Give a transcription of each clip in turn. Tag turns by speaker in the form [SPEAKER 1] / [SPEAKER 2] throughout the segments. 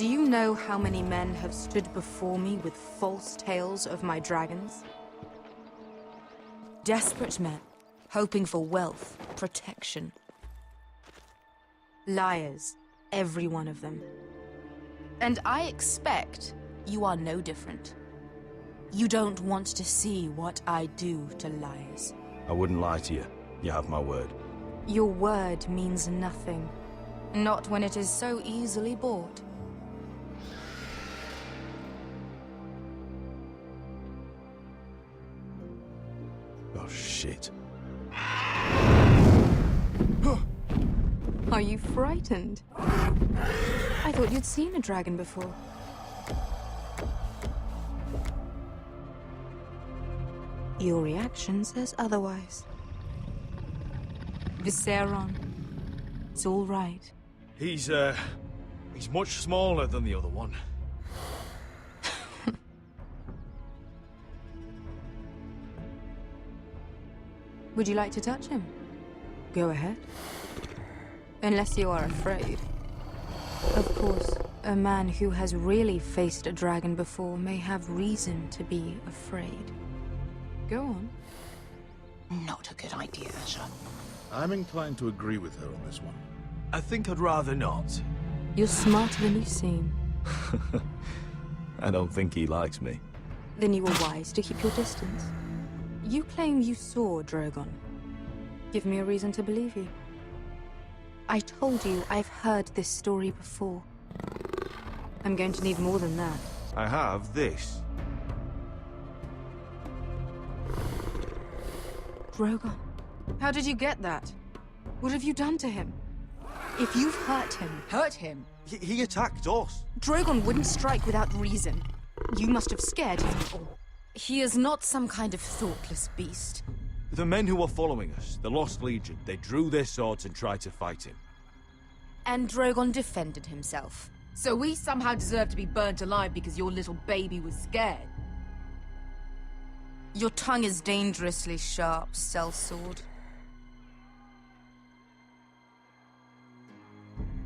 [SPEAKER 1] Do you know how many men have stood before me with false tales of my dragons? Desperate men, hoping for wealth, protection. Liars, every one of them. And I expect you are no different. You don't want to see what I do to liars.
[SPEAKER 2] I wouldn't lie to you. You have my word.
[SPEAKER 1] Your word means nothing. Not when it is so easily bought.
[SPEAKER 2] Oh, shit.
[SPEAKER 1] Are you frightened? I thought you'd seen a dragon before. Your reaction says otherwise. Visceron. It's all right.
[SPEAKER 3] He's much smaller than the other one.
[SPEAKER 1] Would you like to touch him? Go ahead. Unless you are afraid. Of course, a man who has really faced a dragon before may have reason to be afraid. Go on.
[SPEAKER 4] Not a good idea, Asher.
[SPEAKER 5] I'm inclined to agree with her on this one.
[SPEAKER 3] I think I'd rather not.
[SPEAKER 1] You're smarter than you seem.
[SPEAKER 2] I don't think he likes me.
[SPEAKER 1] Then you were wise to keep your distance. You claim you saw Drogon. Give me a reason to believe you. I told you I've heard this story before. I'm going to need more than that.
[SPEAKER 3] I have this.
[SPEAKER 1] Drogon, how did you get that? What have you done to him? If you've hurt him...
[SPEAKER 4] Hurt him?
[SPEAKER 3] He attacked us.
[SPEAKER 1] Drogon wouldn't strike without reason. You must have scared him. He is not some kind of thoughtless beast.
[SPEAKER 3] The men who were following us, the Lost Legion, they drew their swords and tried to fight him.
[SPEAKER 1] And Drogon defended himself.
[SPEAKER 4] So we somehow deserve to be burnt alive because your little baby was scared?
[SPEAKER 1] Your tongue is dangerously sharp, sellsword.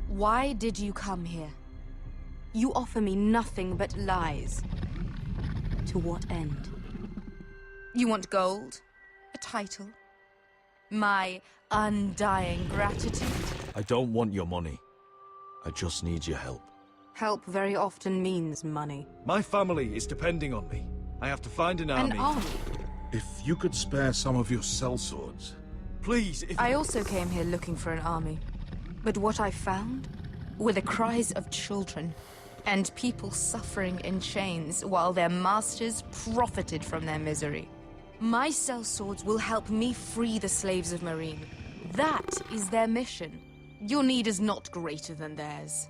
[SPEAKER 1] Why did you come here? You offer me nothing but lies. To what end? You want gold? A title? My undying gratitude?
[SPEAKER 3] I don't want your money. I just need your help.
[SPEAKER 1] Help very often means money.
[SPEAKER 3] My family is depending on me. I have to find an army.
[SPEAKER 1] An army?
[SPEAKER 5] If you could spare some of your sellswords.
[SPEAKER 3] Please, if...
[SPEAKER 1] I also came here looking for an army. But what I found were the cries of children and people suffering in chains while their masters profited from their misery. My sellswords will help me free the slaves of Meereen. That is their mission. Your need is not greater than theirs.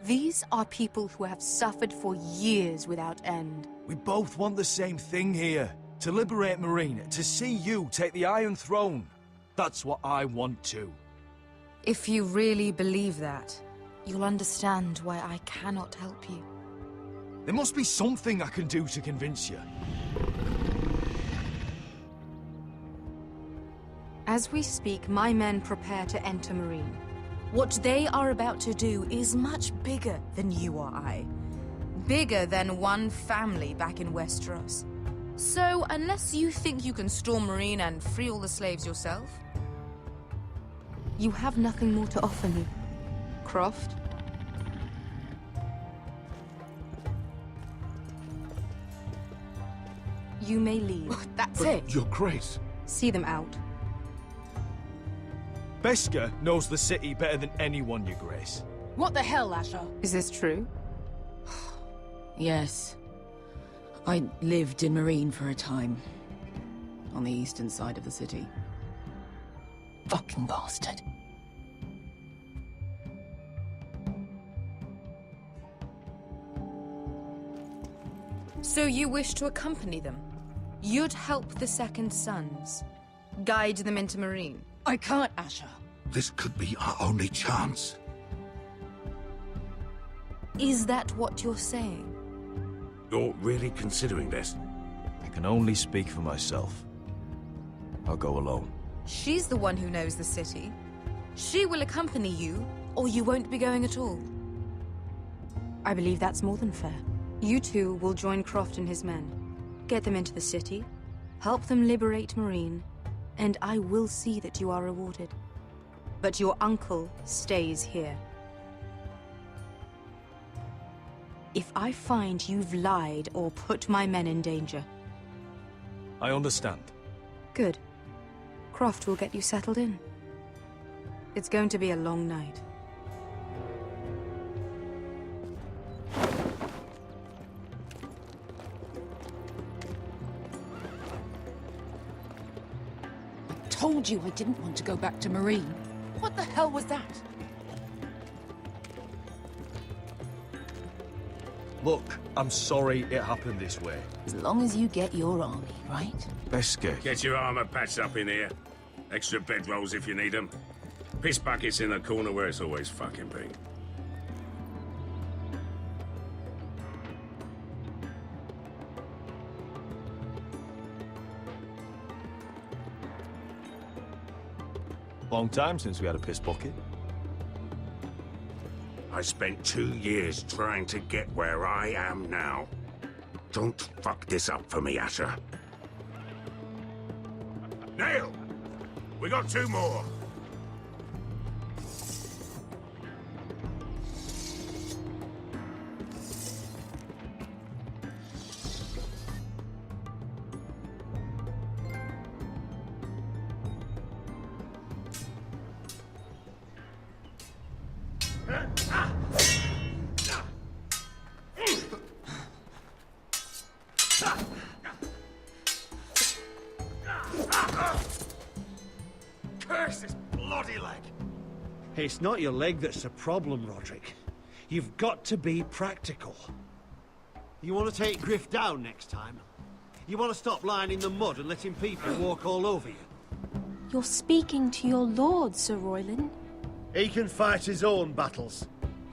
[SPEAKER 1] These are people who have suffered for years without end.
[SPEAKER 3] We both want the same thing here. To liberate Meereen, to see you take the Iron Throne. That's what I want too.
[SPEAKER 1] If you really believe that, you'll understand why I cannot help you.
[SPEAKER 3] There must be something I can do to convince you.
[SPEAKER 1] As we speak, my men prepare to enter Meereen. What they are about to do is much bigger than you or I. Bigger than one family back in Westeros. So, unless you think you can storm Meereen and free all the slaves yourself, you have nothing more to offer me, Croft. You may leave.
[SPEAKER 4] That's
[SPEAKER 5] But,
[SPEAKER 4] it?
[SPEAKER 5] Your Grace.
[SPEAKER 1] See them out.
[SPEAKER 3] Beskar knows the city better than anyone, Your Grace.
[SPEAKER 4] What the hell, Asher?
[SPEAKER 1] Is this true?
[SPEAKER 4] Yes. I lived in Meereen for a time. On the eastern side of the city. Fucking bastard.
[SPEAKER 1] So you wish to accompany them? You'd help the Second Sons? Guide them into Meereen?
[SPEAKER 4] I can't, Asher.
[SPEAKER 5] This could be our only chance.
[SPEAKER 1] Is that what you're saying?
[SPEAKER 5] You're really considering this?
[SPEAKER 3] I can only speak for myself. I'll go alone.
[SPEAKER 1] She's the one who knows the city. She will accompany you, or you won't be going at all. I believe that's more than fair. You two will join Croft and his men. Get them into the city, help them liberate Marine, and I will see that you are rewarded. But your uncle stays here. If I find you've lied or put my men in danger...
[SPEAKER 3] I understand.
[SPEAKER 1] Good. Croft will get you settled in. It's going to be a long night.
[SPEAKER 4] Told you I didn't want to go back to Marine. What the hell was that?
[SPEAKER 3] Look, I'm sorry it happened this way.
[SPEAKER 4] As long as you get your army, right?
[SPEAKER 2] Beskir.
[SPEAKER 6] Get your armor patched up in here. Extra bedrolls if you need them. Piss buckets in the corner where it's always fucking been.
[SPEAKER 2] Long time since we had a piss bucket.
[SPEAKER 6] I spent 2 years trying to get where I am now. Don't fuck this up for me, Asher. Nail! We got 2 more.
[SPEAKER 3] Curse this bloody leg!
[SPEAKER 7] It's not your leg that's the problem, Roderick. You've got to be practical. You want to take Griff down next time? You want to stop lying in the mud and letting people walk all over you?
[SPEAKER 8] You're speaking to your lord, Sir Royland.
[SPEAKER 7] He can fight his own battles.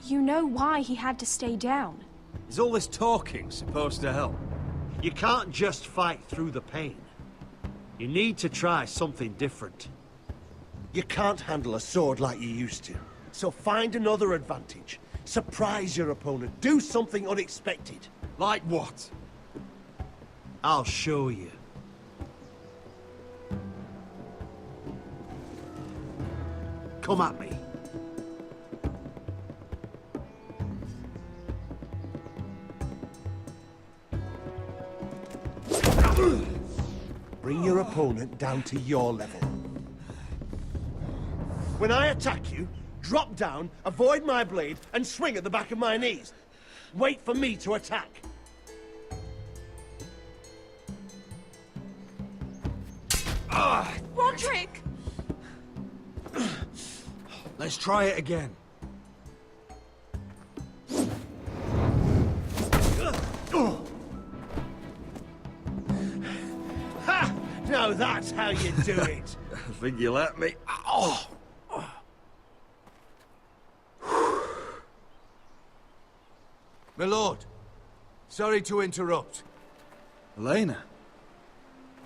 [SPEAKER 8] You know why he had to stay down.
[SPEAKER 3] Is all this talking supposed to help?
[SPEAKER 7] You can't just fight through the pain. You need to try something different. You can't handle a sword like you used to. So find another advantage. Surprise your opponent. Do something unexpected.
[SPEAKER 3] Like what?
[SPEAKER 7] I'll show you. Come at me. Bring your opponent down to your level. When I attack you, drop down, avoid my blade, and swing at the back of my knees. Wait for me to attack.
[SPEAKER 1] Roderick!
[SPEAKER 3] Let's try it again.
[SPEAKER 7] Ha! Now that's how you do it.
[SPEAKER 2] I think you let me. Oh!
[SPEAKER 3] My lord, sorry to interrupt.
[SPEAKER 2] Elena.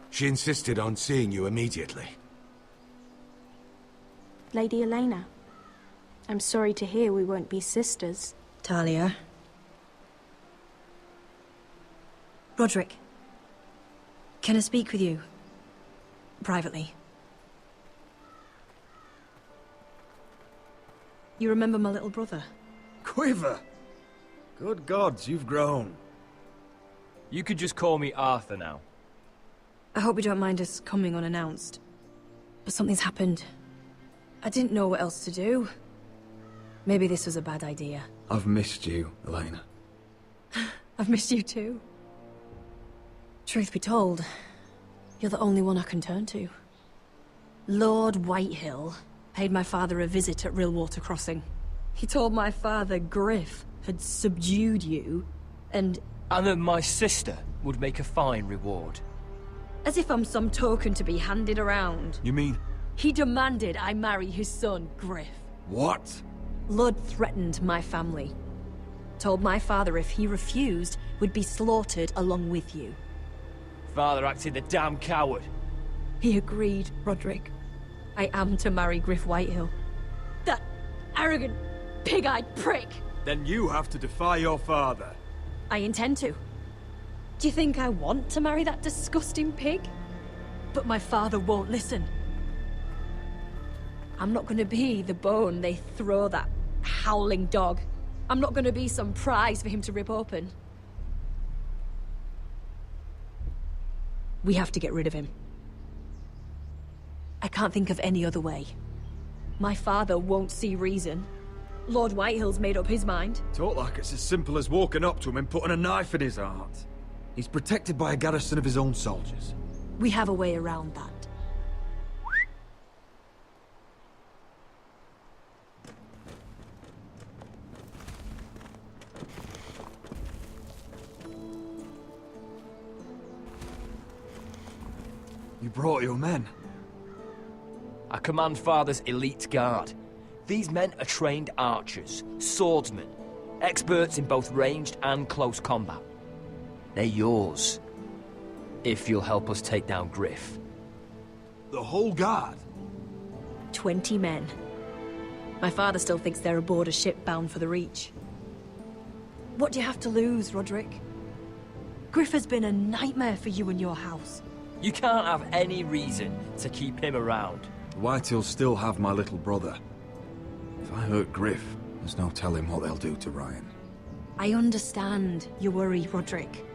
[SPEAKER 3] She insisted on seeing you immediately.
[SPEAKER 8] Lady Elena, I'm sorry to hear we won't be sisters.
[SPEAKER 9] Talia. Roderick. Can I speak with you? Privately. You remember my little brother?
[SPEAKER 2] Quiver! Good gods, you've grown.
[SPEAKER 10] You could just call me Arthur now.
[SPEAKER 9] I hope you don't mind us coming unannounced. But something's happened. I didn't know what else to do. Maybe this was a bad idea.
[SPEAKER 2] I've missed you, Elena.
[SPEAKER 9] I've missed you too. Truth be told, you're the only one I can turn to. Lord Whitehill paid my father a visit at Rillwater Crossing. He told my father Griff had subdued you, and
[SPEAKER 10] that my sister would make a fine reward.
[SPEAKER 9] as if I'm some token to be handed around.
[SPEAKER 3] You mean...
[SPEAKER 9] He demanded I marry his son, Griff.
[SPEAKER 3] what?
[SPEAKER 9] Lord threatened my family. Told my father if he refused, we'd be slaughtered along with you.
[SPEAKER 10] Father acted the damn coward.
[SPEAKER 9] He agreed, Roderick. I am to marry Griff Whitehill. That arrogant, pig-eyed prick!
[SPEAKER 3] Then you have to defy your father.
[SPEAKER 9] I intend to. Do you think I want to marry that disgusting pig? But my father won't listen. I'm not gonna be the bone they throw that howling dog. I'm not gonna be some prize for him to rip open. We have to get rid of him. I can't think of any other way. My father won't see reason. Lord Whitehill's made up his mind.
[SPEAKER 3] Talk like it's as simple as walking up to him and putting a knife in his heart. He's protected by a garrison of his own soldiers.
[SPEAKER 9] We have a way around that.
[SPEAKER 3] You brought your men.
[SPEAKER 10] I command Father's elite guard. These men are trained archers, swordsmen, experts in both ranged and close combat. They're yours, if you'll help us take down Griff.
[SPEAKER 3] The whole guard?
[SPEAKER 9] 20 men. My father still thinks they're aboard a ship bound for the Reach. What do you have to lose, Roderick? Griff has been a nightmare for you and your house.
[SPEAKER 10] You can't have any reason to keep him around.
[SPEAKER 3] Whitehills still have my little brother. If I hurt Griff, there's no telling what they'll do to Ryan.
[SPEAKER 9] I understand your worry, Roderick.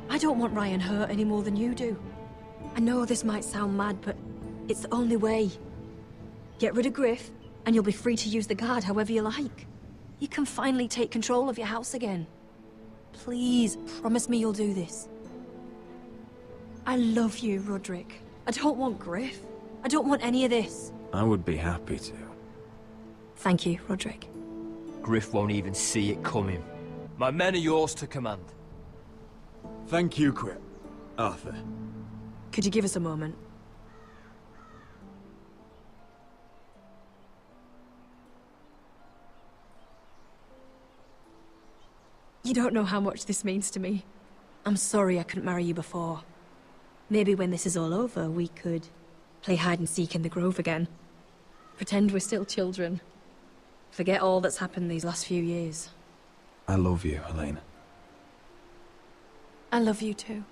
[SPEAKER 9] I don't want Ryan hurt any more than you do. I know this might sound mad, but it's the only way. Get rid of Griff, and you'll be free to use the guard however you like. You can finally take control of your house again. Please, promise me you'll do this. I love you, Roderick. I don't want Griff. I don't want any of this.
[SPEAKER 3] I would be happy to.
[SPEAKER 9] Thank you, Roderick.
[SPEAKER 10] Griff won't even see it coming. My men are yours to command.
[SPEAKER 3] Thank you, Quip. Arthur.
[SPEAKER 9] Could you give us a moment? You don't know how much this means to me. I'm sorry I couldn't marry you before. Maybe when this is all over, we could play hide and seek in the Grove again. Pretend we're still children. Forget all that's happened these last few years.
[SPEAKER 3] I love you, Helena.
[SPEAKER 9] I love you too.